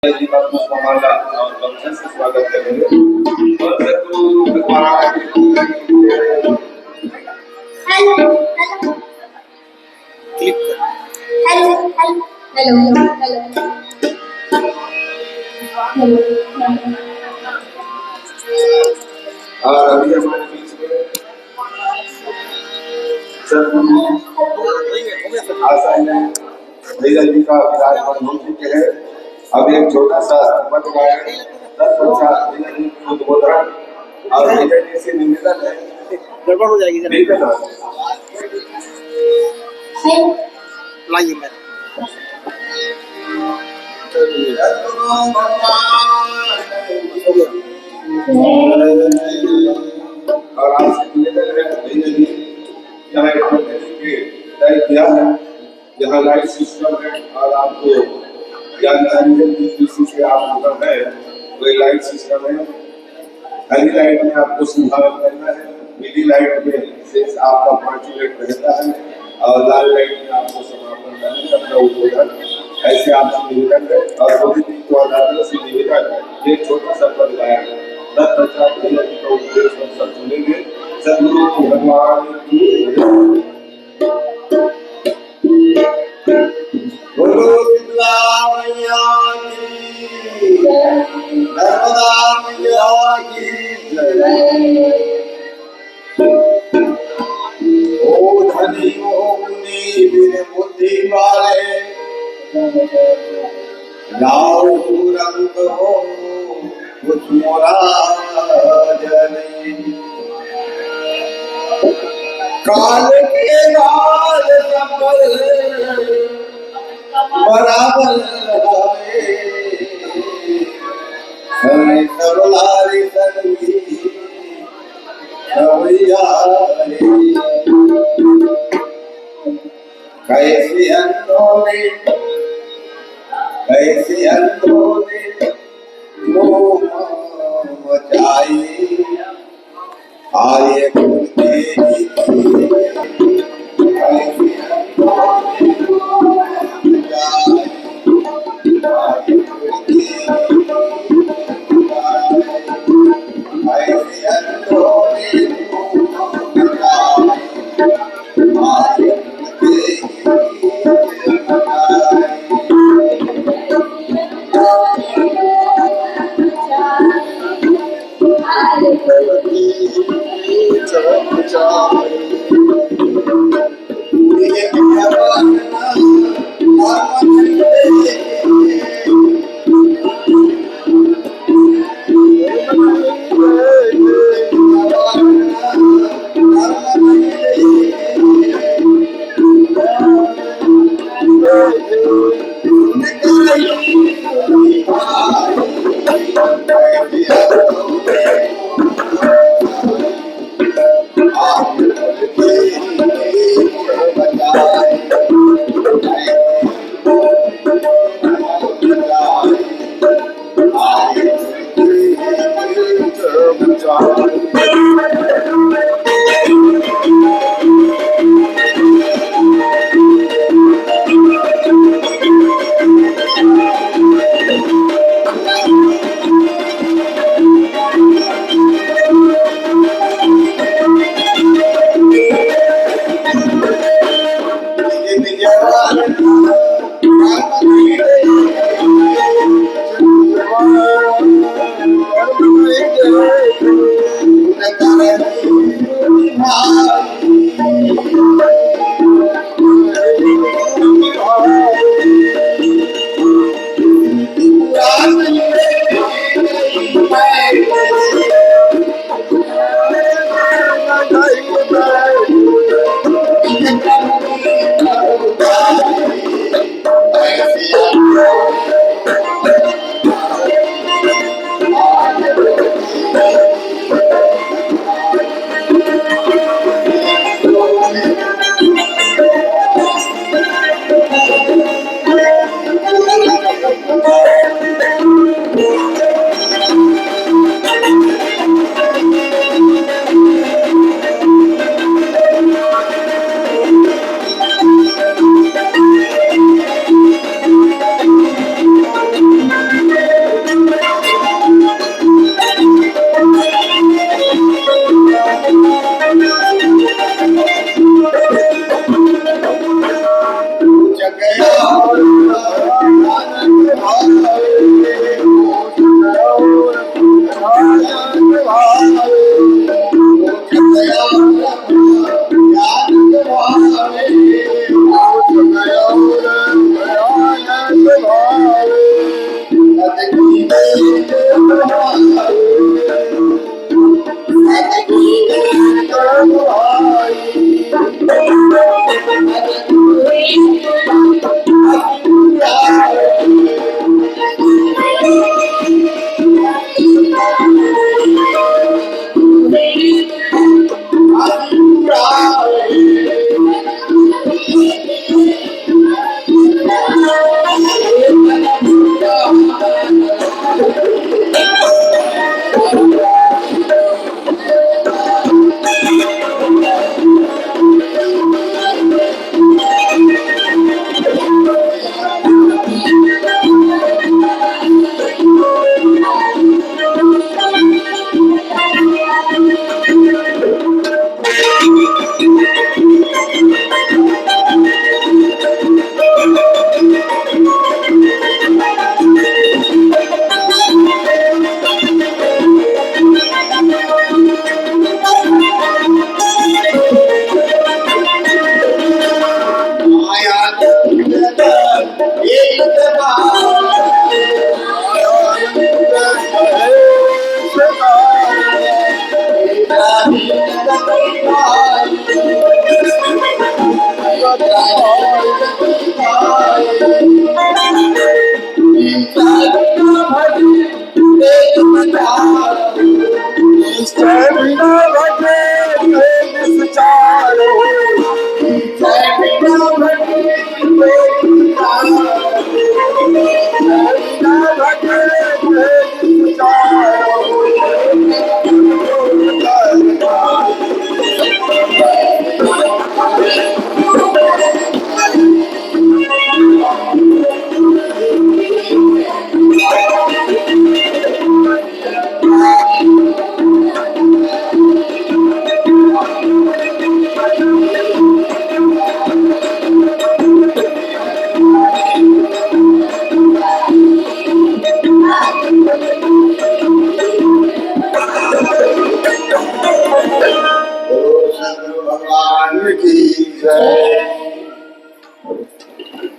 जी का पुष्पमाला और गमछे से स्वागत करेंगे। और सतगुरु भगवान हेलो क्लिक कर। हेलो हेलो हेलो और अभी हमारे बीच में सतगुरु आसन में भैया जी का विराजमान हो चुके हैं। अब एक छोटा सा मत गायन 10 भैया जी की उद्बोधन और भैया जी से निवेदन है, गड़बड़ हो जाएगी ठीक है ना? लाइए मैं और आपसे निवेदन है भैया जी, यहाँ एक मंदिर के तय किया है, यहाँ लाइट सिस्टम है और आपको जानकारी है कि किसी से आप उधर है वही लाइट सिस्टम है। हरी लाइट में आपको संभावना करना है, नीली लाइट में शेष आपका 5 मिनट रहता है और लाल लाइट में आपको समापन करना है अपना उद्बोधन। ऐसे आपसे निवेदन है और मोदी जी को आदरणीय से निवेदन है, एक छोटा सा पद गाया 10 भैया जी का उपदेश हम सब सुनेंगे। सदगुरु भगवान की बोलो शीतला मैया की नर्मदा मैया की ओ धनी ओ मुनि बिन बुद्धि वाले लाओ रंग हो कुछ मोरा जनी काल के काल संबल बराबर हमें सबलारी सनवी रवैया कैसे अंतों मोह मचाई आये गुण तेरी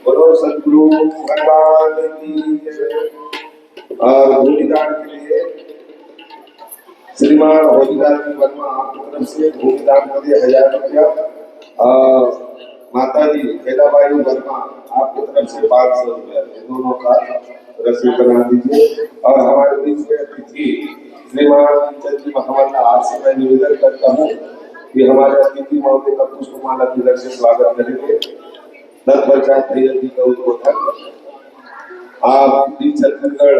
बोलो सद्गुरु भगवान की जय। और भूमिदान के लिए श्रीमान होलीदास जी वर्मा आपकी तरफ से भूमिदान कर दिया 1000 रुपया और माता जी बेलाबाई वर्मा आपकी तरफ से 500 रुपया, दोनों का रसीद बना दीजिए। और हमारे बीच में अतिथि श्रीमान चंद जी महामंडल, आपसे मैं निवेदन करता हूँ कि हमारे अतिथि महोदय का पुष्पमाला तिलक से स्वागत करेंगे। 10 पंचायत जी का उद्बोधन आप छत्तीसगढ़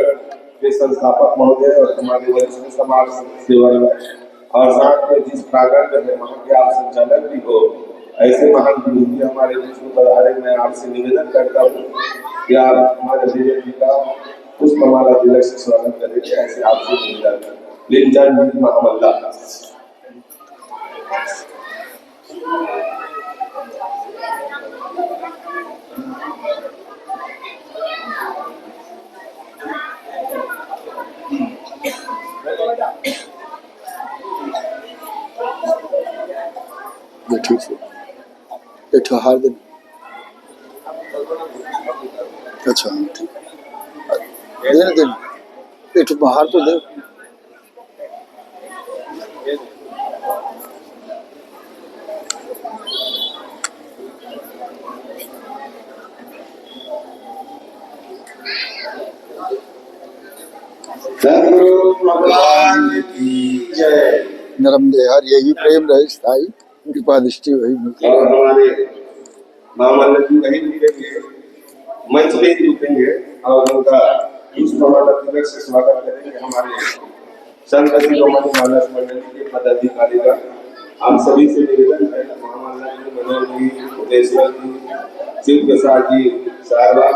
के संस्थापक महोदय और हमारे वरिष्ठ समाज सेवक और साथ में जिस प्रांगण में वहाँ के आप संचालक भी हो, ऐसे महान गुरु जी हमारे बीच में पधारे। मैं आपसे निवेदन करता हूँ कि आप हमारे देवी जी का पुष्पमाला तिलक से स्वागत करेंगे, ऐसे आपसे निवेदन। लिंचन जी महामल्ला। ठीक है, एक हार दिन। अच्छा ठीक दे दे, एक बाहर तो दे। भगवान की जय। नरम देहर यही प्रेम रहे स्थायी, कृपा दृष्टि वही मिलती। और हमारे महामंडल जी वही रुकेंगे, मंच में ही रुकेंगे और उनका पुष्पमाला तिलक से स्वागत करेंगे। हमारे संत शिरोमणि मानस मंडली के पदाधिकारी का आप सभी से निवेदन है, महामंडल जी, मनोज जी, उदेश्वर जी, शिव प्रसाद जी सारवा,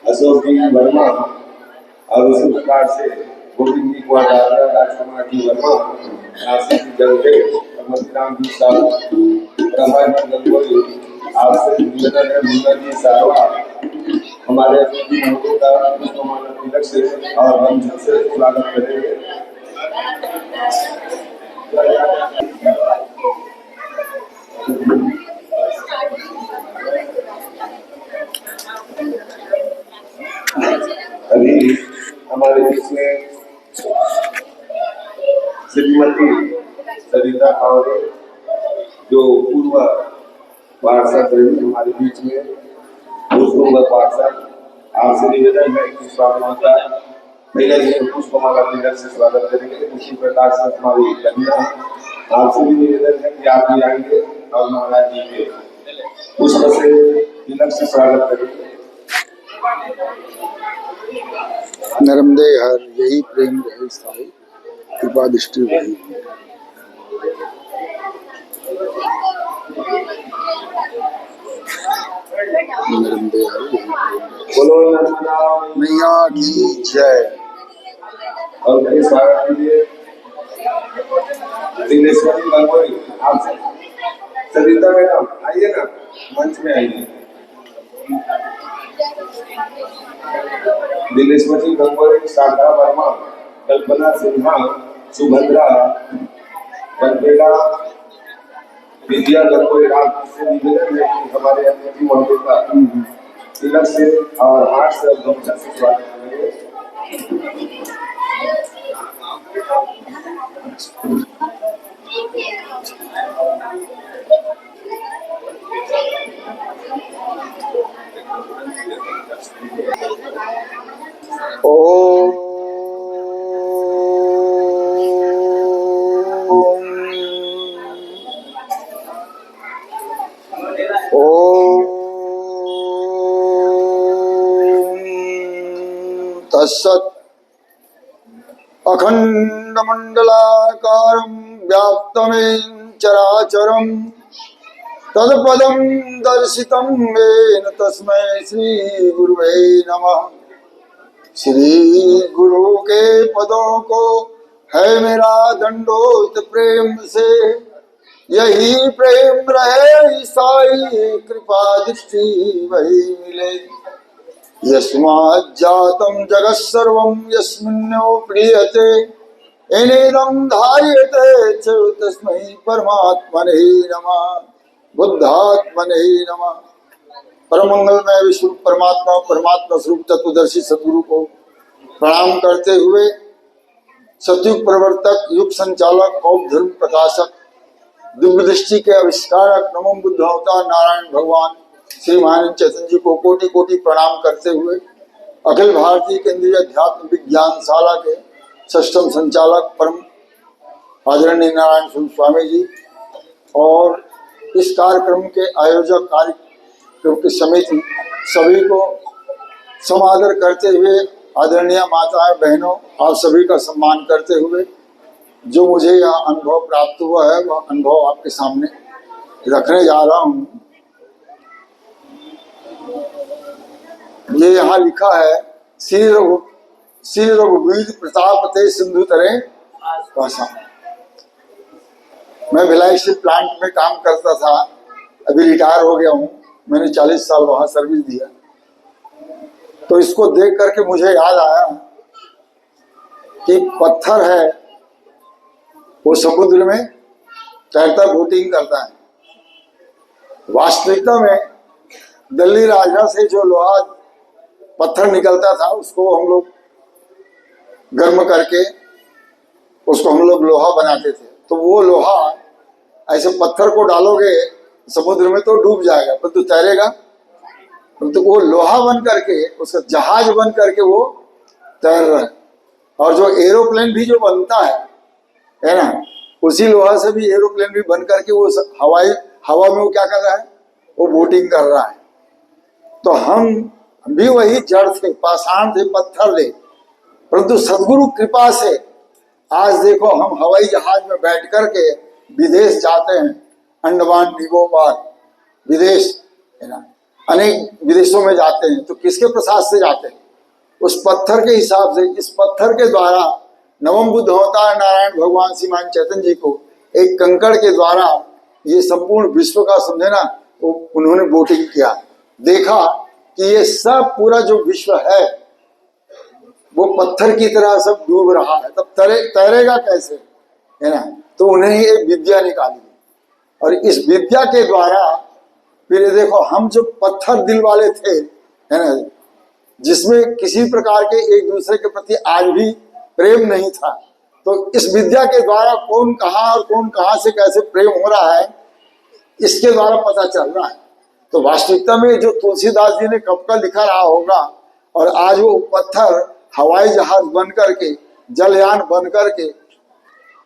अशोक जी वर्मा और उसी प्रकार से गोविंद जी कुमार राजकुमार जी वर्मा, नासिक जी जंगे, राम जी साहब, ब्रह्मा जी गंगोली, आपसे निवेदन है मुन्ना जी सारवा हमारे अतिथि महोदय का पुष्पमाला तिलक से और हम से स्वागत करेंगे। अभी हमारे बीच में श्रीमती सरिता कावरे जो पूर्व पार्षद रही हमारे बीच में, भूतपूर्व पार्षद, आपसे निवेदन है कि स्वागत का पहले जी पुष्पमाला तिलक से स्वागत करेंगे। उसी प्रकार से हमारी कन्या आपसे भी निवेदन है कि आप भी आएंगे और महाराज जी के पुष्प से तिलक से स्वागत करेंगे। नर्मदे हर यही प्रेम रहे स्थायी, कृपा दृष्टि रही। नर्मदे हर यही बोलो नर्मदा मैया की जय। और मेरे स्वागत के लिए दिनेश्वरी गंगोई, आपसे सरिता मैडम आइए ना, मंच में आइए। दिनेश्वरी गंगोई, शारदा वर्मा, कल्पना सिन्हा, सुभद्रा बनपेड़ा, विद्या गंगोई, राम से निवेदन है कि हमारे अतिथि महोदय का तिलक से और हाथ से गमछा से स्वागत करेंगे। ओम ओम तत्सत्। अखंडमंडलाकारं व्याप्तमेन चराचरं तत्पदं दर्शितं येन तस्मै श्री गुरुवे नमः। श्री गुरु के पदों को है मेरा दंडोत प्रेम से, यही प्रेम रहे ईसाई कृपा दृष्टि वही मिले। यस्मात् जातं जगत् सर्वं यस्मिन्नो प्रीयते येनेदं धार्यते च तस्मै परमात्मने नमः। बुद्धात्मने नमः। परम मंगलमय विश्व परमात्मा परमात्मा स्वरूप तत्वदर्शी सद्गुरु को प्रणाम करते हुए सतयुग प्रवर्तक, युग संचालक और धर्म प्रकाशक, दिव्य दृष्टि के आविष्कारक नमो बुद्ध अवतार नारायण भगवान श्री महान चैतन्य जी को कोटि कोटि प्रणाम करते हुए अखिल भारतीय केंद्रीय अध्यात्म विज्ञान शाला के षष्ठम संचालक परम आदरणीय नारायण स्वामी जी और इस कार्यक्रम के आयोजक कार्यक्रम की समिति सभी को समादर करते हुए आदरणीय माताएं बहनों आप सभी का सम्मान करते हुए जो मुझे यह अनुभव प्राप्त हुआ है वह अनुभव आपके सामने रखने जा रहा हूँ। ये यहाँ लिखा है श्री रघुवीर प्रताप ते सिंधु तरे भाषा। मैं भिलाई स्टील प्लांट में काम करता था, अभी रिटायर हो गया हूँ। मैंने 40 साल वहाँ सर्विस दिया। तो इसको देख करके मुझे याद आया कि पत्थर है वो समुद्र में तैरता बोटिंग करता है। वास्तविकता में दिल्ली राजा से जो लोहा पत्थर निकलता था उसको हम लोग गर्म करके उसको हम लोग लोहा बनाते थे। तो वो लोहा ऐसे पत्थर को डालोगे समुद्र में तो डूब जाएगा, परंतु तैरेगा। परंतु वो लोहा बन करके उसका जहाज बन करके वो तैर रहा है। और जो एरोप्लेन भी जो बनता है ना, उसी लोहा से भी एरोप्लेन भी बन करके वो हवा में वो क्या कर रहा है, वो बोटिंग कर रहा है। तो हम भी वही जड़ थे, पाषाण थे, पत्थर थे, परंतु सद्गुरु कृपा से आज देखो हम हवाई जहाज में बैठ करके विदेश जाते हैं, अंडमान निकोबार विदेश है ना, अनेक विदेशों में जाते हैं। तो किसके प्रसाद से जाते हैं? उस पत्थर के हिसाब से, इस पत्थर के द्वारा नवम बुद्ध अवतार नारायण भगवान श्री मान चैतन्य जी को एक कंकड़ के द्वारा ये संपूर्ण विश्व का समझे ना, वो उन्होंने बोटिंग किया। देखा कि ये सब पूरा जो विश्व है वो पत्थर की तरह सब डूब रहा है, तब तैरेगा कैसे, है ना। तो उन्हें ये विद्या निकाली और इस विद्या के द्वारा फिर देखो हम जो पत्थर दिल वाले थे, है ना, जिसमें किसी प्रकार के एक दूसरे के प्रति आज भी प्रेम नहीं था। तो इस विद्या के द्वारा कौन कहाँ और कौन कहाँ से कैसे प्रेम हो रहा है, इसके द्वारा पता चल रहा है। तो वास्तविकता में जो तुलसीदास जी ने कब का लिखा रहा होगा, और आज वो पत्थर हवाई जहाज बन करके, जलयान बन करके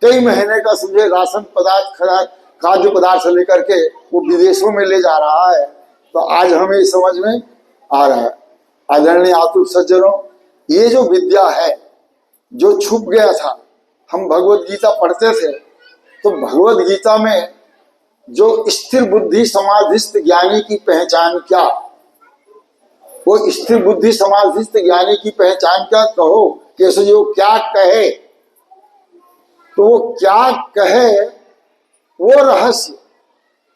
कई महीने का समझे राशन पदार्थ, खाद्य पदार्थ से लेकर के वो विदेशों में ले जा रहा है। तो आज हमें इस समझ में आ रहा है। आदरणीय आतुर सज्जनों, ये जो विद्या है जो छुप गया था, हम भगवत गीता पढ़ते थे तो भगवत गीता में जो स्थिर बुद्धि समाधिस्थ ज्ञानी की पहचान क्या, वो स्थिर बुद्धि समाधिस्थ ज्ञानी की पहचान क्या, कहो कैसे जो क्या कहे, तो वो क्या कहे वो रहस्य,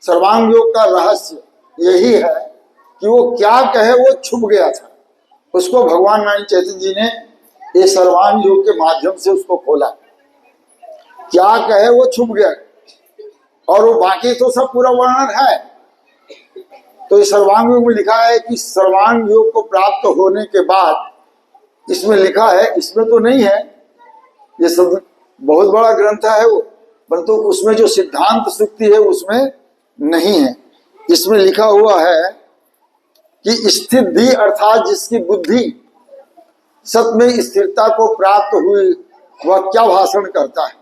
सर्वांग योग का रहस्य यही है कि वो क्या कहे वो छुप गया था। उसको भगवान नारायण चैतन्य जी ने ये सर्वांग योग के माध्यम से उसको खोला। क्या कहे वो छुप गया, और वो बाकी तो सब पूरा वर्णन है। तो इस सर्वांग योग में लिखा है कि सर्वांग योग को प्राप्त होने के बाद, इसमें लिखा है, इसमें तो नहीं है, ये सब बहुत बड़ा ग्रंथ है वो, परंतु उसमें जो सिद्धांत सूक्ति है उसमें नहीं है। इसमें लिखा हुआ है कि स्थिति अर्थात जिसकी बुद्धि सत में स्थिरता को प्राप्त हुई, वह क्या भाषण करता है।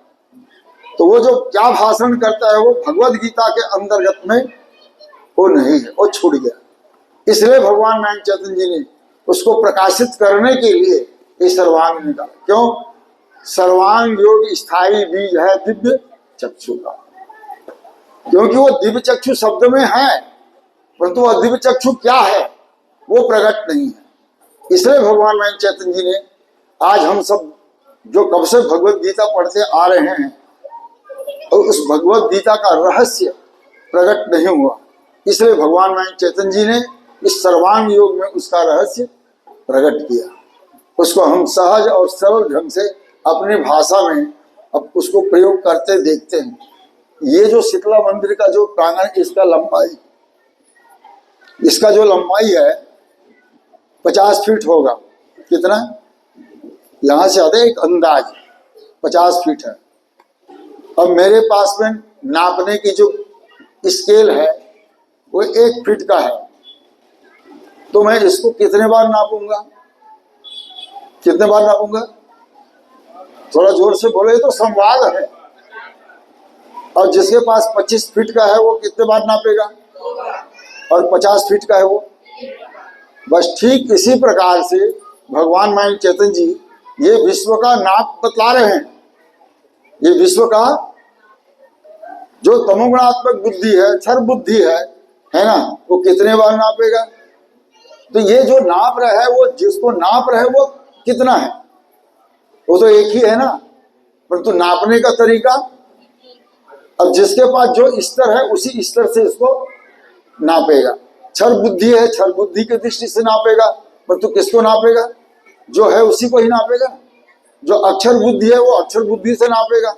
तो वो जो क्या भाषण करता है वो भगवत गीता के अंतर्गत में वो नहीं है, वो छूट गया। इसलिए भगवान नारायण चैतन्य जी ने उसको प्रकाशित करने के लिए ये सर्वांग निकाला। क्यों? सर्वांग योग स्थायी बीज है दिव्य चक्षु का, क्योंकि वो दिव्य चक्षु शब्द में है, परंतु वह दिव्य चक्षु क्या है वो प्रकट नहीं है। इसलिए भगवान नारायण चैतन्य जी ने, आज हम सब जो कब से भगवत गीता पढ़ते आ रहे हैं, और उस भगवत गीता का रहस्य प्रकट नहीं हुआ, इसलिए भगवान नारायण चैतन्य जी ने इस सर्वांग योग में उसका रहस्य प्रकट किया। उसको हम सहज और सरल ढंग से अपनी भाषा में अब उसको प्रयोग करते देखते हैं। ये जो शीतला मंदिर का जो प्रांगण, इसका जो लंबाई है 50 फीट होगा। कितना? यहाँ से आधे एक अंदाज 50 फीट है। अब मेरे पास में नापने की जो स्केल है वो 1 फीट का है, तो मैं इसको कितने बार नापूंगा? कितने बार नापूंगा? थोड़ा जोर से बोले तो संवाद है। और जिसके पास 25 फीट का है वो कितने बार नापेगा? और 50 फीट का है वो। बस ठीक इसी प्रकार से भगवान नारायण चैतन्य जी ये विश्व का नाप बतला रहे हैं। ये विश्व का जो तमोगुणात्मक बुद्धि है, क्षर बुद्धि है ना, वो कितने बार नापेगा? तो ये जो नाप रहा है, वो जिसको नाप रहे वो कितना है, वो तो एक ही है ना, परंतु नापने का तरीका, अब जिसके पास जो स्तर है उसी स्तर से इसको नापेगा। क्षर बुद्धि है, क्षर बुद्धि की दृष्टि से नापेगा, परंतु किसको नापेगा? जो है उसी को ही नापेगा। जो अक्षर बुद्धि है वो अक्षर बुद्धि से नापेगा,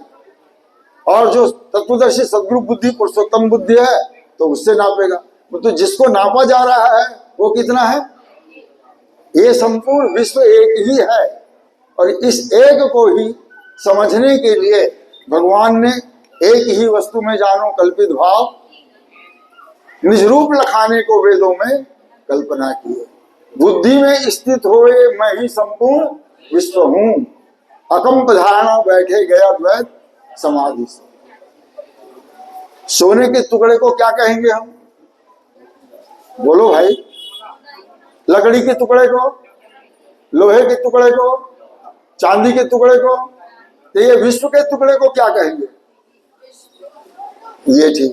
और जो तत्वदर्शी सद्गुरु बुद्धि पुरुषोत्तम बुद्धि है तो उससे नापेगा। तो जिसको नापा जा रहा है वो कितना है? ये संपूर्ण विश्व एक ही है, और इस एक को ही समझने के लिए भगवान ने एक ही वस्तु में जानो कल्पित भाव निज रूप लखाने को वेदों में कल्पना की है। बुद्धि में स्थित होए मैं ही संपूर्ण विश्व हूं, अकंप धारणा बैठे गया द्वैत समाधि से। सोने के टुकड़े को क्या कहेंगे हम? बोलो भाई। लकड़ी के टुकड़े को, लोहे के टुकड़े को, चांदी के टुकड़े को, तो ये विश्व के टुकड़े को क्या कहेंगे? ये ठीक,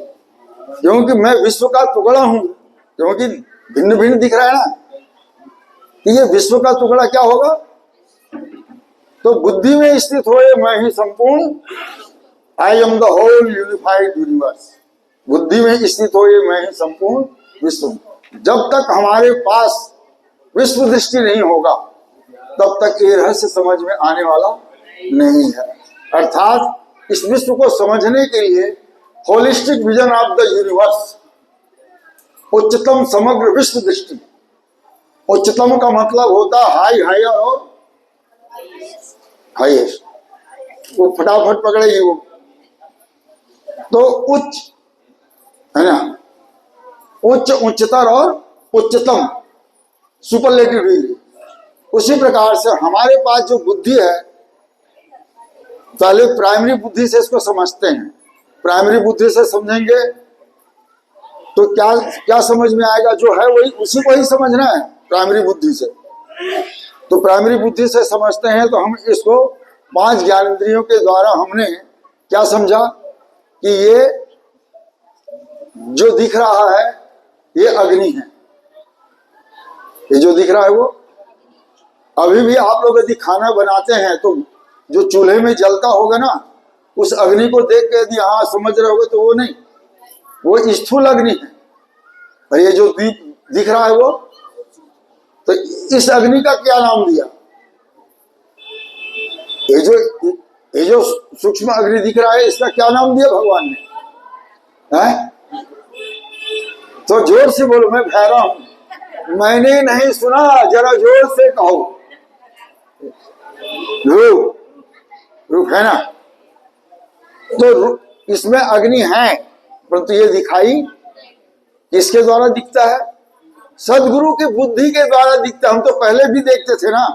क्योंकि मैं विश्व का टुकड़ा हूं, क्योंकि भिन्न भिन्न दिख रहा है ना, तो ये विश्व का टुकड़ा क्या होगा? तो बुद्धि में स्थित होए मैं ही संपूर्ण, I am the whole unified universe. बुद्धि में स्थित होए मैं ही संपूर्ण विश्व। जब तक हमारे पास विश्व दृष्टि नहीं होगा तब तक ये रहस्य समझ में आने वाला नहीं है। अर्थात इस विश्व को समझने के लिए holistic vision of the universe, उच्चतम समग्र विश्व दृष्टि, उच्चतम का मतलब होता है हाई, हायर और हाईएस्ट। वो फटाफट पकड़ेगी वो। तो उच्च है ना, उच्च, उच्चतर और उच्चतम, सुपरलेटिव डिग्री। उसी प्रकार से हमारे पास जो बुद्धि है, पहले प्राइमरी बुद्धि से इसको समझते हैं। प्राइमरी बुद्धि से समझेंगे तो क्या क्या समझ में आएगा, जो है वही, उसी को ही समझना है प्राइमरी बुद्धि से। तो प्राइमरी बुद्धि से समझते हैं तो हम इसको 5 ज्ञानेंद्रियों के द्वारा हमने क्या समझा कि ये जो दिख रहा है ये अग्नि है। ये जो दिख रहा है वो, अभी भी आप लोग यदि खाना बनाते हैं तो जो चूल्हे में जलता होगा ना, उस अग्नि को देख के यदि हाँ समझ रहे होगे तो वो नहीं, वो स्थूल अग्नि है। और ये जो दीप दिख रहा है वो, तो इस अग्नि का क्या नाम दिया? ये जो सूक्ष्म अग्नि दिख रहा है, इसका क्या नाम दिया भगवान ने? है? तो जोर से बोलो, मैं भैरव हूं, मैंने नहीं सुना, जरा जोर से कहो। रूप है ना, तो इसमें अग्नि है, परंतु ये दिखाई किसके द्वारा दिखता है? सदगुरु की बुद्धि के द्वारा दिखता है। हम तो पहले भी देखते थे ना,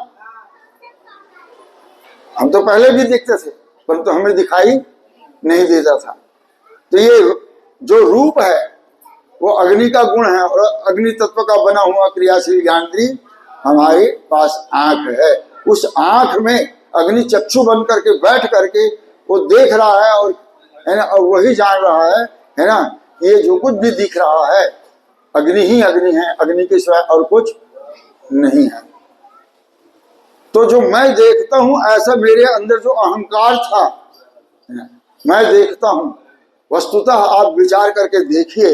हम तो पहले भी देखते थे, परंतु हमें दिखाई नहीं देता था। तो ये जो रूप है वो अग्नि का गुण है, और अग्नि तत्व का बना हुआ क्रियाशील ज्ञानेंद्रिय हमारे पास आंख है। उस आंख में अग्नि चक्षु बन करके बैठ करके वो देख रहा है, और है ना, और वही जान रहा है ना, ये जो कुछ भी दिख रहा है अग्नि ही अग्नि है, अग्नि के सिवाय और कुछ नहीं है। तो जो मैं देखता हूं, ऐसा मेरे अंदर जो अहंकार था, मैं देखता हूं, वस्तुतः आप विचार करके देखिए,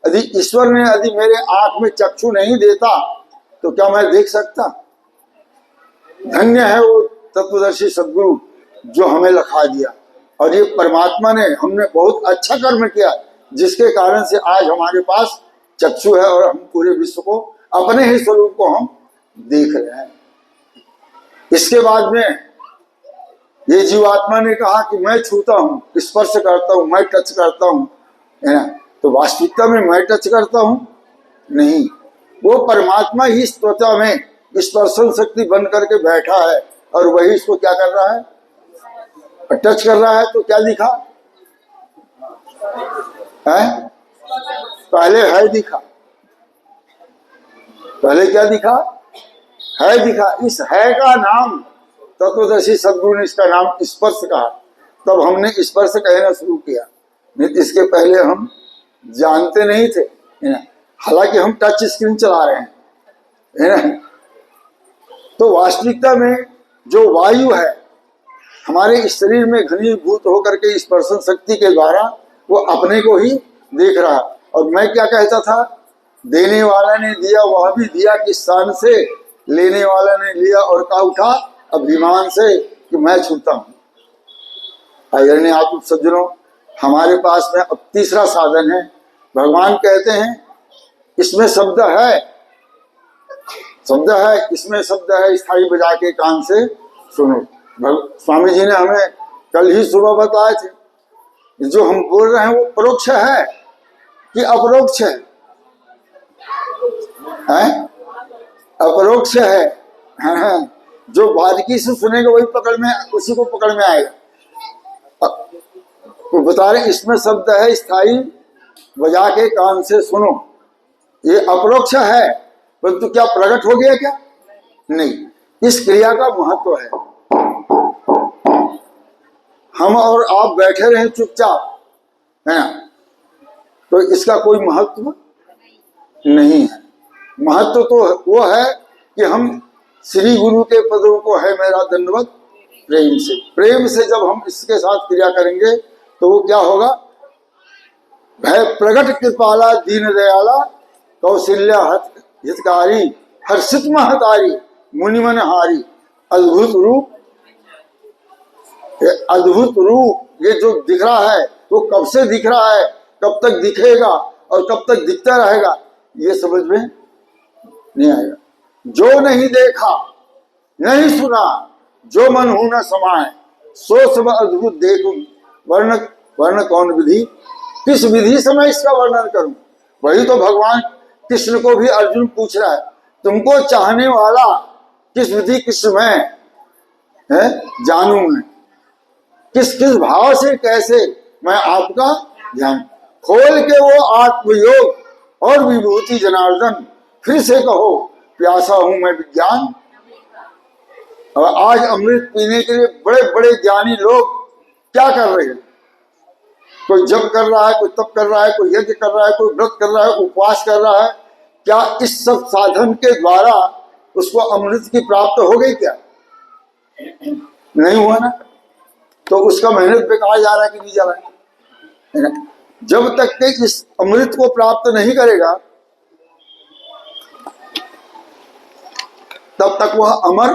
यदि ईश्वर ने यदि मेरे आंख में चक्षु नहीं देता तो क्या मैं देख सकता? धन्य है वो तत्वदर्शी सदगुरु जो हमें लखा दिया। और ये परमात्मा ने, हमने बहुत अच्छा कर्म किया जिसके कारण से आज हमारे पास चक्षु है और हम पूरे विश्व को, अपने ही स्वरूप को हम देख रहे हैं। इसके बाद में ये जीवात्मा ने कहा कि मैं छूता हूं, स्पर्श करता हूं, मैं टच करता हूं, है ना, तो वास्तविकता में मैं टच करता हूं? नहीं, वो परमात्मा ही स्वतः में स्पर्शन शक्ति बन करके बैठा है, और वही इसको क्या कर रहा है? टच कर रहा है। तो क्या दिखा है? पहले है दिखा, पहले क्या दिखा? है दिखा। इस है का नाम तत्वदर्शी सदगुरु ने, इसका नाम स्पर्श कहा। तब हमने स्पर्श कहना शुरू किया, नहीं इसके पहले हम जानते नहीं थे, है ना। हालांकि हम टच स्क्रीन चला रहे हैं, है ना। तो वास्तविकता में जो वायु है हमारे इस शरीर में घनीभूत होकर के स्पर्शन शक्ति के द्वारा वो अपने को ही देख रहा। और मैं क्या कहता था? देने वाला ने दिया वह भी दिया किस स्थान से, लेने वाला ने लिया और का उठा अभिमान से कि मैं छूता हूं। आदरणीय आप सज्जनों, हमारे पास में अब तीसरा साधन है। भगवान कहते हैं इसमें शब्द है, शब्द है, इसमें शब्द है, स्थायी बजा के कान से सुनो। स्वामी जी ने हमें कल ही सुबह बताए थे, जो हम बोल रहे हैं वो परोक्ष है कि अपरोक्ष है? अपरोक्ष है। जो बारीकी से सुनेगा वही पकड़ में, उसी को पकड़ में आएगा। तो बता रहे इसमें शब्द है, स्थायी बजा के कान से सुनो। ये अपरोक्ष है, परंतु क्या प्रकट हो गया? क्या नहीं। इस क्रिया का महत्व है। हम और आप बैठे रहे चुपचाप, है ना, तो इसका कोई महत्व नहीं है। महत्व तो वो है कि हम श्री गुरु के पदों को है मेरा दंडवत प्रेम से, प्रेम से जब हम इसके साथ क्रिया करेंगे तो वो क्या होगा? भय प्रगट कृपाला दीन दयाला कौशल्या हितकारी हर्षित महतारी मुनिमन हारी। अद्भुत रूप, अद्भुत रूप ये जो दिख रहा है वो कब से दिख रहा है, कब तक दिखेगा और कब तक दिखता रहेगा, ये समझ में नहीं आएगा। जो नहीं देखा नहीं सुना, जो मन हो न समाए, सो सब अद्भुत देखूं, वर्ण वर्ण कौन विधि, किस विधि से मैं इसका वर्णन करूं। वही तो भगवान कृष्ण को भी अर्जुन पूछ रहा है, तुमको चाहने वाला किस विधि किस में है जानूं मैं, किस किस भाव से कैसे मैं आपका ध्यान। खोल के वो आत्मयोग और विभूति जनार्दन, फिर से कहो प्यासा हूं मैं विज्ञान। और आज अमृत पीने के लिए बड़े बड़े ज्ञानी लोग क्या कर रहे हैं, कोई जप कर रहा है, कोई तप कर रहा है, कोई यज्ञ कर रहा है, कोई व्रत कर रहा है, उपवास कर रहा है। क्या इस सब साधन के द्वारा उसको अमृत की प्राप्त हो गई क्या? नहीं हुआ ना। तो उसका मेहनत बेकार जा रहा है कि नहीं जा रहा है? जब तक के इस अमृत को प्राप्त नहीं करेगा तब तक वह अमर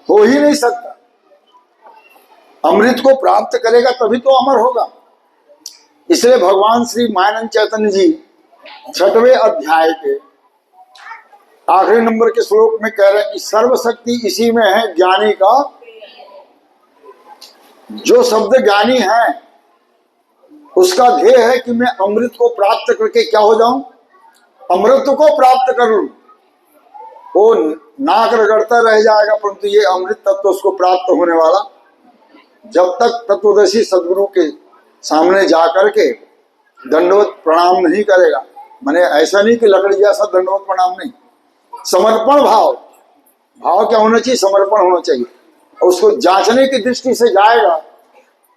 हो ही नहीं सकता। अमृत को प्राप्त करेगा तभी तो अमर होगा। इसलिए भगवान श्री मानंद चैतन्य जी 6वें अध्याय के आखिरी नंबर के श्लोक में कह रहे हैं कि सर्वशक्ति इसी में है ज्ञानी का। जो शब्द ज्ञानी है उसका ध्येय है कि मैं अमृत को प्राप्त करके क्या हो जाऊं, अमृत को प्राप्त कर लूं। वो नाक रगड़ता रह जाएगा परंतु ये अमृत तत्व उसको प्राप्त होने वाला जब तक तत्वदर्शी सदगुरु के सामने जाकर के दंडवत प्रणाम नहीं करेगा। माने ऐसा नहीं कि लकड़ी जैसा दंडवत प्रणाम नहीं, समर्पण भाव। भाव क्या होना चाहिए? समर्पण होना चाहिए। और उसको जांचने की दृष्टि से जाएगा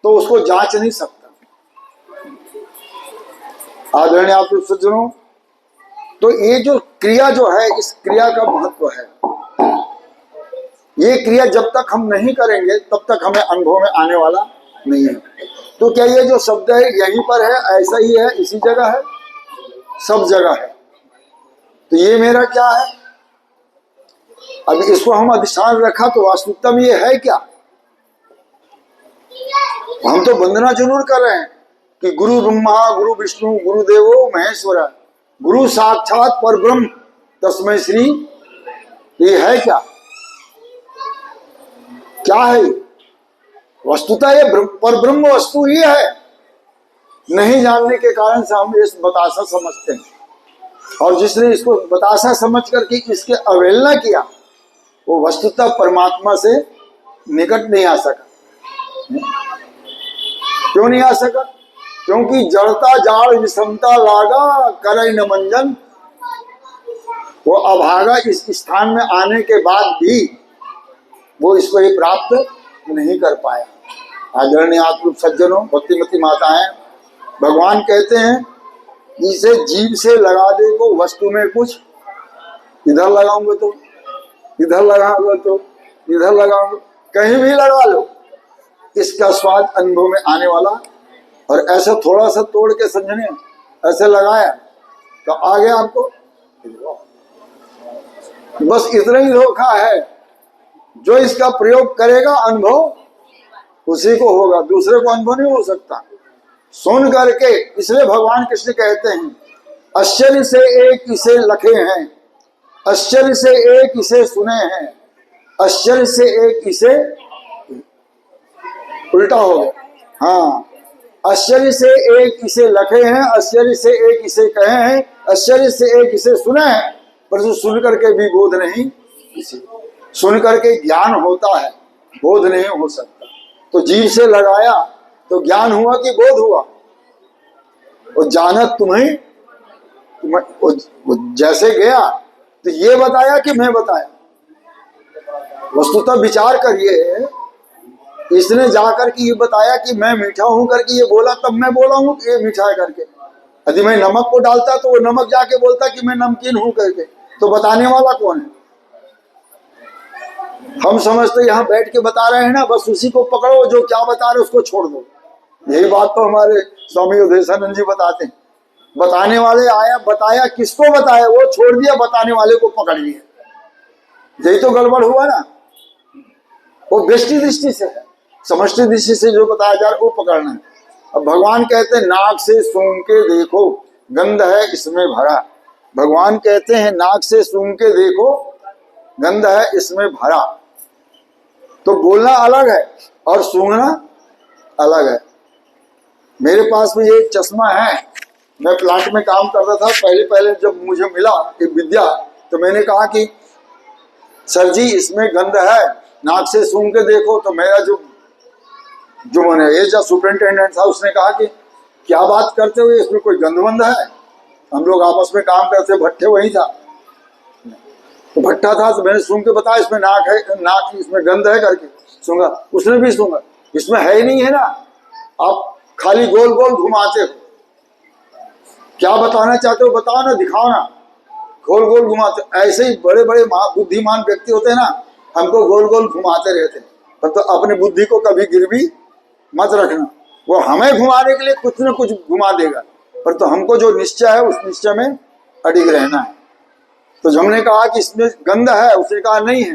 तो उसको जांच नहीं सकता। आदरणीय आप लोग सज्जनों, तो ये जो क्रिया जो है, इस क्रिया का महत्व है। ये क्रिया जब तक हम नहीं करेंगे तब तक हमें अनुभव में आने वाला नहीं है। तो क्या ये जो शब्द है यहीं पर है, ऐसा ही है, इसी जगह है, सब जगह है। तो ये मेरा क्या है? अब इसको हम अधिष्ठान रखा तो वास्तविकता में ये है क्या? हम तो वंदना जरूर कर रहे हैं कि गुरु ब्रह्मा गुरु विष्णु गुरु देवो महेश्वर, गुरु साक्षात परब्रह्म तस्मै श्री। ये है क्या? क्या है? वस्तुतः ये परब्रह्म वस्तु ही है। नहीं जानने के कारण से हम इस बतासा समझते हैं, और जिसने इसको बतासा समझ करके इसके अवहेलना किया वो वस्तुतः परमात्मा से निकट नहीं आ सका। क्यों नहीं आ सका? क्योंकि जड़ता जाड़ विषमता लागा करे न मंजन। वो अभागा इस स्थान में आने के बाद भी वो इसको ही प्राप्त नहीं कर पाया। आदरणीय आत्म सज्जनों, भक्तिमती माताएं, भगवान कहते हैं इसे जीव से लगा दे को वस्तु में कुछ, इधर लगाऊंगे तो इधर लगाऊंगा तो इधर लगाऊंगा, कहीं भी लगा लो इसका स्वाद अनुभव में आने वाला। और ऐसा थोड़ा सा तोड़ के समझने, ऐसे लगाया तो आ गया आपको। बस इतना ही धोखा है। जो इसका प्रयोग करेगा अनुभव उसी को होगा, दूसरे को अनुभव नहीं हो सकता। सुन करके, इसलिए भगवान कृष्ण कहते हैं आश्चर्य से एक इसे लखे हैं, आश्चर्य से एक इसे सुने हैं, आश्चर्य से एक इसे, उल्टा हो गया। हाँ, आश्चर्य से एक इसे लखे हैं, आश्चर्य से एक इसे कहे हैं, आश्चर्य से एक इसे सुने हैं, परंतु सुन करके भी बोध नहीं किसी। सुन करके ज्ञान होता है, बोध नहीं हो सकता। तो जीव से लगाया तो ज्ञान हुआ कि बोध हुआ? वो जानत तुम्हें वो जैसे गया तो ये बताया कि मैं बताया? वस्तुतः विचार करिए, इसने जाकर के ये बताया कि मैं मीठा हूं करके ये बोला, तब मैं बोला हूं कि ये मीठा है करके। यदि मैं नमक को डालता तो वो नमक जाके बोलता कि मैं नमकीन हूं करके, तो बताने वाला कौन है? हम समझते यहाँ बैठ के बता रहे हैं ना, बस उसी को पकड़ो, जो क्या बता रहे उसको छोड़ दो। यही बात तो हमारे स्वामी उदयसानंद जी बताते हैं। बताने वाले आया, बताया, किसको बताया? वो छोड़ दिया, बताने वाले को पकड़ लिया। यही तो गड़बड़ हुआ ना। वो व्यष्टि दृष्टि से है, समष्टि दृष्टि से जो बताया जा रहा है वो पकड़ना है। अब भगवान कहते हैं नाक से सूंघ के देखो, गंध है इसमें भरा। भगवान कहते हैं नाक से सूंघ के देखो, गंध है इसमें भरा। तो बोलना अलग है और सूंघना अलग है। मेरे पास भी एक चश्मा है, मैं प्लांट में काम करता था पहले पहले, जब मुझे मिला ये विद्या तो मैंने कहा कि सर जी इसमें गंध है, नाक से सूंघ के देखो। तो मेरा जो मैंने ये जो सुपरिंटेंडेंट था उसने कहा कि क्या बात करते हो, इसमें कोई गंध है? हम लोग आपस में काम करते, भट्टे वही था, तो भट्टा था। तो मैंने सूंघ के बताया इसमें नाक है, नाक इसमें गंध है करके सूंघा, उसने भी सूंघा, इसमें है ही नहीं है ना, आप खाली गोल गोल घुमाते हो। क्या बताना चाहते हो बताओ ना, दिखाओ ना, गोल गोल घुमाते। ऐसे ही बड़े बड़े बुद्धिमान व्यक्ति होते हैं ना, हमको गोल गोल घुमाते रहते हैं। पर तो अपनी बुद्धि को कभी गिरवी मत रखना, वो हमें घुमाने के लिए कुछ न कुछ घुमा देगा, पर तो हमको जो निश्चय है उस निश्चय में अडिग रहना है। तो हमने कहा कि इसमें गंध है, उसने कहा नहीं है।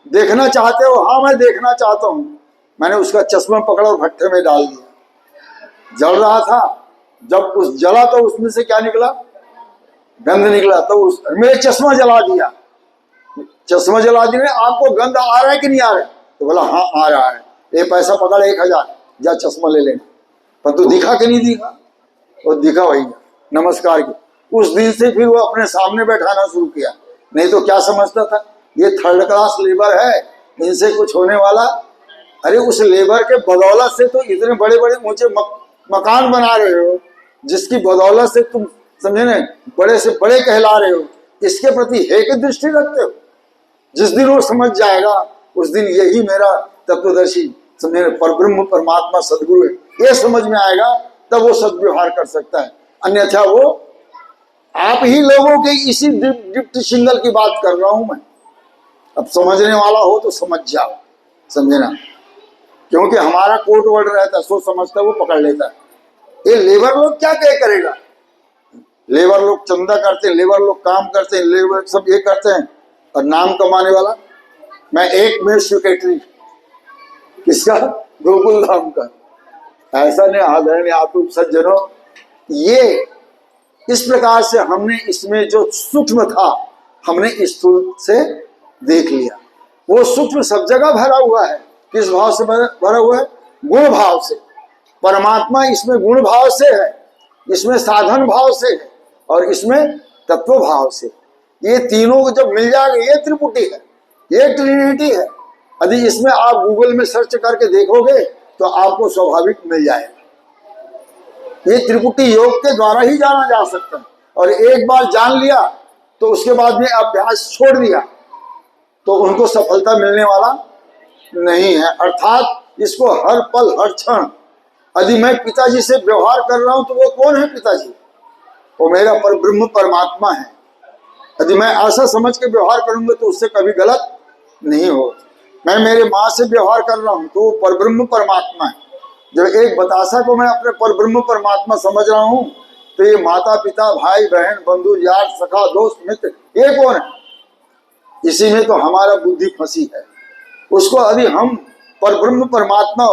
देखना चाहते हो? हाँ मैं देखना चाहता हूँ। मैंने उसका चश्मा पकड़ा और भट्टे में डाल दिया, जल रहा था। जब उस जला तो उसमें से क्या निकला? गंध निकला। तो मेरे चश्मा जला दिया, चश्मा जला दिया। आपको गंध आ रहा है कि नहीं आ रहा है? तो बोला हाँ आ रहा है। ये पैसा पकड़ 1000, जा चश्मा ले लेना। पर तू दिखा कि नहीं दिखा? वो दिखा भैया, नमस्कार की। उस दिन से फिर वो अपने सामने बैठाना शुरू किया। नहीं तो क्या समझता था ये थर्ड क्लास लेबर है, इनसे कुछ होने वाला। अरे उस लेबर के बदौलत से तो इतने बड़े बड़े ऊंचे मकान बना रहे हो, जिसकी बदौलत से तुम समझे न बड़े से बड़े कहला रहे हो। इसके प्रति है कि दृष्टि रखते हो? जिस दिन वो समझ जाएगा उस दिन यही मेरा तत्वदर्शी समझे परब्रह्म परमात्मा सदगुरु है, ये समझ में आएगा, तब वो सद्व्यवहार कर सकता है। अन्यथा वो आप ही लोगों के इसी डिप्टी सिंगल की बात कर रहा हूं मैं। अब समझने वाला हो तो समझ जाओ, समझे ना, क्योंकि हमारा कोर्ट वर्ड रहता है, सोच समझता है वो पकड़ लेता है। ये लेबर लोग क्या क्या करेगा? लेबर लोग चंदा करते हैं, लेबर लोग काम करते हैं, लेबर सब ये करते हैं, और नाम कमाने वाला मैं एक में सेक्रेटरी किसका? गोकुल धाम का। ऐसा नहीं आदरणीय आप सज्जनों, ये इस प्रकार से हमने इसमें जो सूक्ष्म था हमने स्थूल से देख लिया। वो सूक्ष्म सब जगह भरा हुआ है। किस भाव से भरा हुआ है? गुण भाव से। परमात्मा इसमें गुण भाव से है, इसमें साधन भाव से है, और इसमें तत्व भाव से। ये तीनों को जब मिल जाएगा ये त्रिपुटी है, ये ट्रिनिटी है। यदि इसमें आप गूगल में सर्च करके देखोगे तो आपको स्वाभाविक मिल जाएगा। ये त्रिपुटी योग के द्वारा ही जाना जा सकता है, और एक बार जान लिया तो उसके बाद में अभ्यास छोड़ दिया तो उनको सफलता मिलने वाला नहीं है। अर्थात इसको हर पल हर क्षण, यदि मैं पिताजी से व्यवहार कर रहा हूं तो वो कौन है पिताजी? वो मेरा परब्रह्म परमात्मा है। यदि मैं ऐसा समझ के व्यवहार करूंगा तो उससे कभी गलत नहीं हो। मैं मेरे माँ से व्यवहार कर रहा हूं तो वो परब्रह्म परमात्मा है। जब एक बतासा को मैं अपने परब्रह्म परमात्मा समझ रहा हूं तो ये माता पिता भाई बहन बंधु यार सखा दोस्त मित्र ये कौन है? इसी में तो हमारा बुद्धि फंसी है। उसको यदि हम परब्रह्म परमात्मा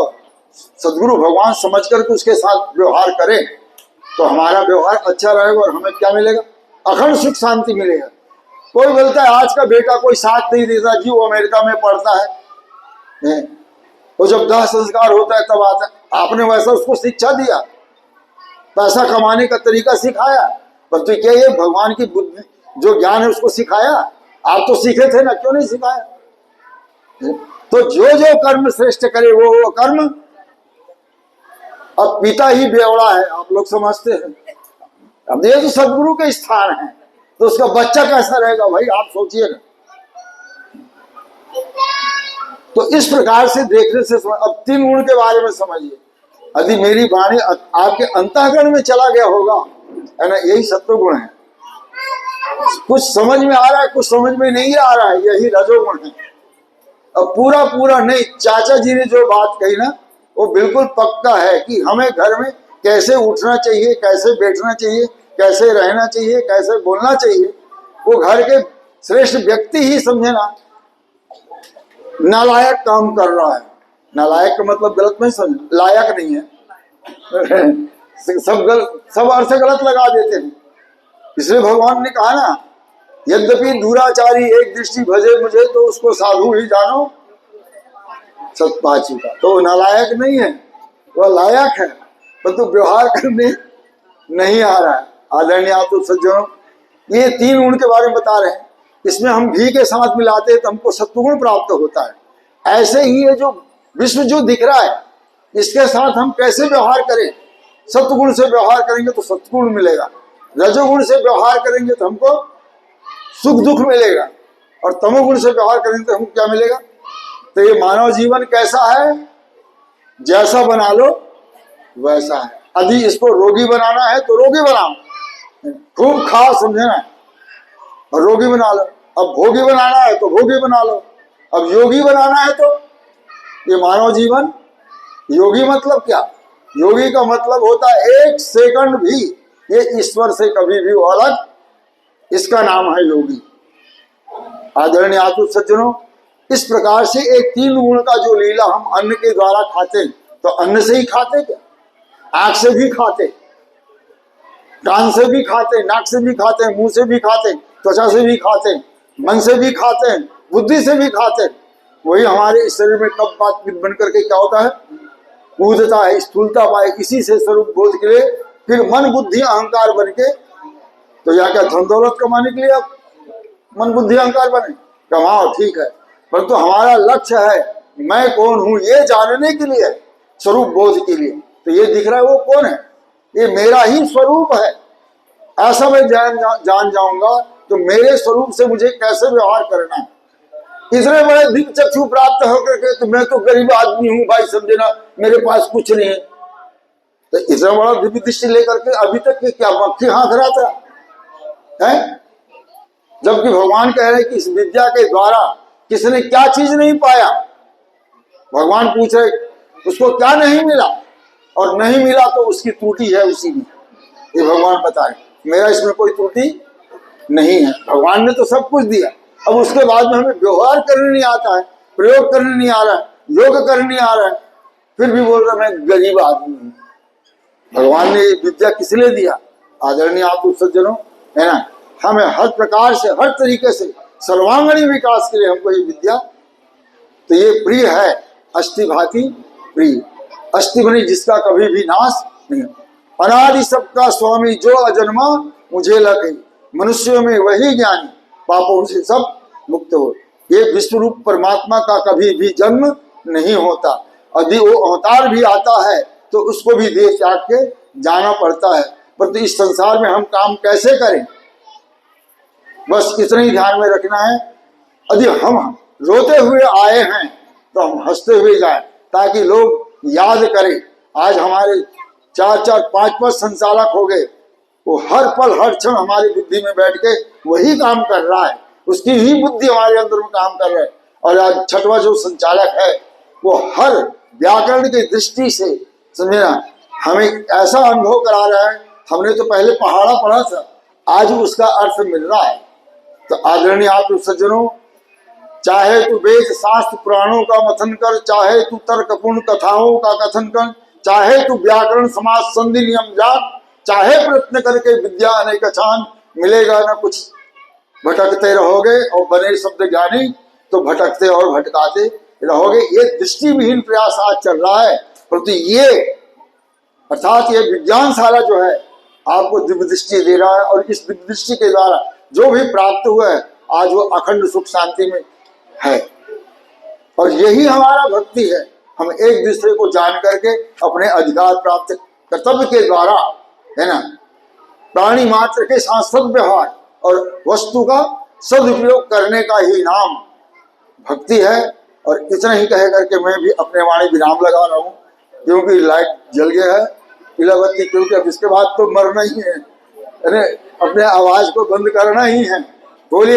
सदगुरु भगवान समझ करके उसके साथ व्यवहार करें तो हमारा व्यवहार अच्छा रहेगा और हमें क्या मिलेगा? अखंड सुख शांति मिलेगा। कोई बोलता है आज का बेटा कोई साथ नहीं देता जी, वो अमेरिका में पढ़ता है, वो जब दाह संस्कार होता है तब आता है। आपने वैसा उसको शिक्षा दिया, पैसा कमाने का तरीका सिखाया, पर तो क्या ये भगवान की बुद्धि जो ज्ञान है उसको सिखाया? आप तो सीखे थे ना, क्यों नहीं सिखाया? तो जो जो कर्म श्रेष्ठ करे वो कर्म। अब पिता ही बेवड़ा है, आप लोग समझते हैं। अब ये तो सदगुरु के स्थान है तो उसका बच्चा कैसा रहेगा भाई, आप सोचिए ना। तो इस प्रकार से देखने से अब 3 गुण के बारे में समझिए। यदि मेरी वाणी आपके अंतःकरण में चला गया होगा, है ना, यही सत्व गुण है। कुछ समझ में आ रहा है, कुछ समझ में नहीं आ रहा है, यही रजोगुण है। अब पूरा पूरा नहीं, चाचा जी ने जो बात कही ना वो बिल्कुल पक्का है कि हमें घर में कैसे उठना चाहिए, कैसे बैठना चाहिए, कैसे रहना चाहिए, कैसे बोलना चाहिए, वो घर के श्रेष्ठ व्यक्ति ही समझे ना। नालायक काम कर रहा है, नालायक का मतलब गलत नहीं समझ, लायक नहीं है सब अर्थ गलत लगा देते हैं। इसलिए भगवान ने कहा ना, यद्यपि दूराचारी एक दृष्टि भजे मुझे तो उसको साधु ही जानो सतपाची का। तो वो नालायक नहीं है, वह लायक है, परंतु व्यवहार करने नहीं आ रहा है। आदरणीय आप तो सज्जनों, ये 3 गुण के बारे में बता रहे हैं। इसमें हम भी के साथ मिलाते हैं तो हमको सत्वगुण प्राप्त होता है। ऐसे ही ये जो विश्व जो दिख रहा है, इसके साथ हम कैसे व्यवहार करें। सत्वगुण से व्यवहार करेंगे तो सत्वगुण मिलेगा, रजोगुण से व्यवहार करेंगे तो हमको सुख दुख मिलेगा, और तमोगुण से व्यवहार करेंगे तो हमको क्या मिलेगा। तो ये मानव जीवन कैसा है, जैसा बना लो वैसा है। यदि इसको रोगी बनाना है तो रोगी बनाओ, खूब खा, समझे ना, और रोगी बना लो। अब भोगी बनाना है तो भोगी बना लो, अब योगी बनाना है तो ये मानव जीवन। योगी मतलब क्या, योगी का मतलब होता है 1 सेकंड भी ये ईश्वर से कभी भी वो अलग, इसका नाम है योगी। आदरणीय आतु सज्जनों, इस प्रकार से एक 3 गुण का जो लीला हम अन्न के द्वारा खाते हैं, तो अन्न से ही खाते क्या, आंख से भी खाते, कान से भी खाते, नाक से भी खाते, मुंह से भी खाते, त्वचा से भी खाते, मन से भी खाते हैं, बुद्धि से भी खाते। वही हमारे इस शरीर में कब बात बन करके क्या होता है, कूदता है, स्थूलता पाए, इसी से स्वरूप बोध के लिए फिर मन बुद्धि अहंकार बन के, तो या क्या धन दौलत कमाने के लिए अब मन बुद्धि अहंकार बने, कमाओ ठीक है, परंतु हमारा लक्ष्य है मैं कौन हूं ये जानने के लिए, स्वरूप बोध के लिए। तो ये दिख रहा है वो कौन है, ये मेरा ही स्वरूप है, ऐसा मैं जान जाऊंगा तो मेरे स्वरूप से मुझे कैसे व्यवहार करना है। इतने बड़े दिव्य चक्षु प्राप्त होकर के तो मैं तो गरीब आदमी हूं भाई, समझे ना, मेरे पास कुछ नहीं है, तो इतना बड़ा दिव्य दृष्टि लेकर के अभी तक के क्या मक्खी हाँक रहा था है। जबकि भगवान कह रहे कि इस विद्या के द्वारा किसने क्या चीज नहीं पाया। भगवान पूछ रहे उसको क्या नहीं मिला, और नहीं मिला तो उसकी त्रुटि है उसी में, ये भगवान बताए। मेरा इसमें कोई त्रुटि नहीं है, भगवान ने तो सब कुछ दिया। अब उसके बाद में हमें व्यवहार करने नहीं आता है, प्रयोग करने नहीं आ रहा है, योग करने नहीं आ रहा है, फिर भी बोल रहा मैं गरीब आदमी हूं। भगवान ने ये विद्या किस लिए दिया, आदरणीय आप सज्जनों, है ना, हमें हर प्रकार से हर तरीके से सर्वांगीण विकास के लिए हमको ये विद्या, तो ये प्रिय है, अस्थि भाति प्रिय। अस्थि बनी जिसका कभी भी नाश नहीं, अनादि सबका स्वामी जो अजन्मा मुझे लगे, मनुष्यों में वही ज्ञानी पापों से सब मुक्त हो। ये विश्व रूप परमात्मा का कभी भी जन्म नहीं होता, यदि वो अवतार भी आता है तो उसको भी देश त्याग के जाना पड़ता है। परंतु इस संसार में हम काम कैसे करें, बस इतना ही ध्यान में रखना है। यदि हम रोते हुए आए हैं तो हम हंसते हुए जाएं, ताकि लोग याद करें। आज हमारे 4-4, 5-5 संचालक हो गए, वो हर पल हर क्षण हमारी बुद्धि में बैठ के वही काम कर रहा है, उसकी ही बुद्धि हमारे अंदर में काम कर रहा है। और आज 6वां जो संचालक है वो हर व्याकरण की दृष्टि से, समझे ना, हमें ऐसा अनुभव करा रहा है। हमने तो पहले पहाड़ा पढ़ा था, आज उसका अर्थ मिल रहा है। तो आदरणीय आप सज्जनों, चाहे तू वेद शास्त्र पुराणों का मतन कर, चाहे तू तर्कपूर्ण कथाओं का कथन कर, चाहे तू व्याकरण समाज संधि नियम जान, चाहे प्रयत्न करके विद्या अनेक छान, मिलेगा न कुछ। भटकते रहोगे और बने शब्द ज्ञानी, तो भटकते और भटकाते रहोगे। ये दृष्टिविहीन प्रयास आज चल रहा है, परंतु ये अर्थात ये विज्ञानशाला जो है आपको दिव्य दृष्टि दे रहा है, और इस दिव्य दृष्टि के द्वारा जो भी प्राप्त हुआ है आज वो अखंड सुख शांति में है। और यही हमारा भक्ति है, हम एक दूसरे को जान करके अपने अधिकार प्राप्त कर्तव्य के द्वारा, है ना, प्राणी मात्र के साथ सद्व्यवहार और वस्तु का सदुपयोग करने का ही नाम भक्ति है। और इतना ही कह करके मैं भी अपने वाणी विराम लगा रहा हूँ, क्योंकि लाइट जल गया है इलावती, क्योंकि अब इसके बाद तो मरना ही है, अपने आवाज को बंद करना ही है। बोलिए।